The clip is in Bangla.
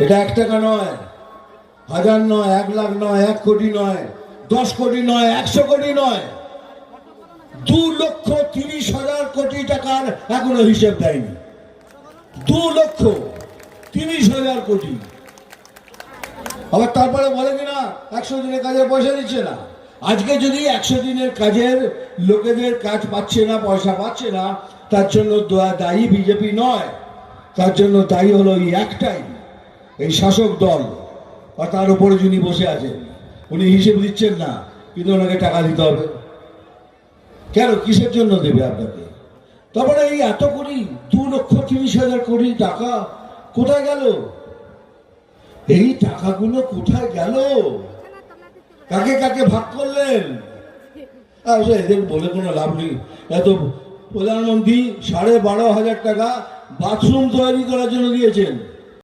এটা 1 টাকা নয়, 1000 নয়, 1 লাখ নয়, 1 কোটি নয়, 10 কোটি নয়, 100 কোটি নয়, 2,30,000 কোটি টাকার এখনো হিসেব দেয়নি। 2,30,000 কোটি। আবার তারপরে বলে কিনা 100 দিনের কাজের পয়সা দিচ্ছে না। আজকে যদি 100 দিনের কাজের লোকেদের কাজ পাচ্ছে না, পয়সা পাচ্ছে না, তার জন্য দায়ী বিজেপি নয়, তার জন্য দায়ী হলো এই একটাই, এই শাসক দল। আর তার উপরে যিনি বসে আছেন উনি হিসেব দিচ্ছেন না, কিন্তু ওনাকে টাকা দিতে হবে। কেন, কিসের জন্য দেবে আপনাকে? তারপরে এই এত কোটি, 2,30,000 কোটি টাকা কোথায় গেল? এই টাকাগুলো কোথায় গেল? কাকে কাকে ভাগ করলেন? এদের বলে কোনো লাভ নেই। এত প্রধানমন্ত্রী 12,500 টাকা বাথরুম তৈরি করার জন্য দিয়েছেন।